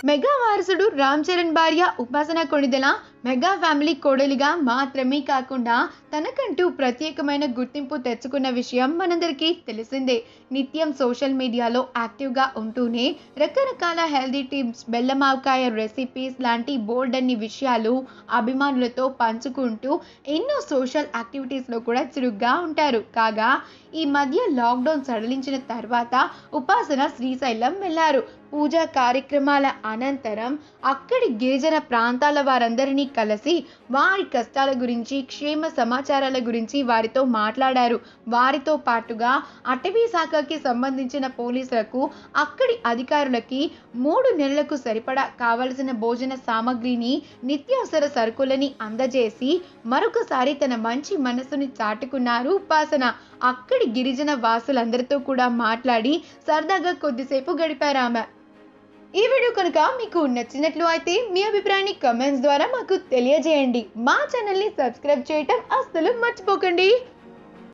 Mega వారసుడు రామ్ చరణ్ భార్య ఉపాసన కొణిదెల మెగా ఫ్యామిలీ కోడలిగా మాత్రమే కాకుండా తనకంటూ ప్రత్యేకమైన గుర్తింపు తెచ్చుకున్న విషయం మనందరికీ తెలిసిందే. నిత్యం సోషల్ మీడియాలో యాక్టివ్గా ఉంటూనే రకరకాల హెల్దీ టిప్స్, బెల్లమావకాయ రెసిపీస్ లాంటి బోల్డ్ అన్ని విషయాలు అభిమానులతో పంచుకుంటూ ఎన్నో సోషల్ యాక్టివిటీస్లో కూడా చురుగ్గా ఉంటారు. కాగా ఈ మధ్య లాక్డౌన్ సడలించిన తర్వాత ఉపాసన శ్రీశైలం వెళ్లారు. పూజా కార్యక్రమాల అనంతరం అక్కడి గిరిజన ప్రాంతాల వారందరినీ కలిసి వారి కష్టాల గురించి, క్షేమ సమాచారాల గురించి వారితో మాట్లాడారు. వారితో పాటుగా అటవీ శాఖకి సంబంధించిన పోలీసులకు, అక్కడి అధికారులకి 3 నెలలకు సరిపడా కావలసిన భోజన సామగ్రిని, నిత్యావసర సరుకులని అందజేసి మరొకసారి తన మంచి మనసుని చాటుకున్నారు ఉపాసన. అక్కడి గిరిజన వాసులందరితో కూడా మాట్లాడి సరదాగా కొద్దిసేపు గడిపారామె. ఈ వీడియో కనుక మీకు నచ్చినట్లు అయితే మీ అభిప్రాయాన్ని కమెంట్స్ ద్వారా మాకు తెలియజేయండి. మా ఛానల్ని సబ్స్క్రైబ్ చేయటం అస్సలు మర్చిపోకండి.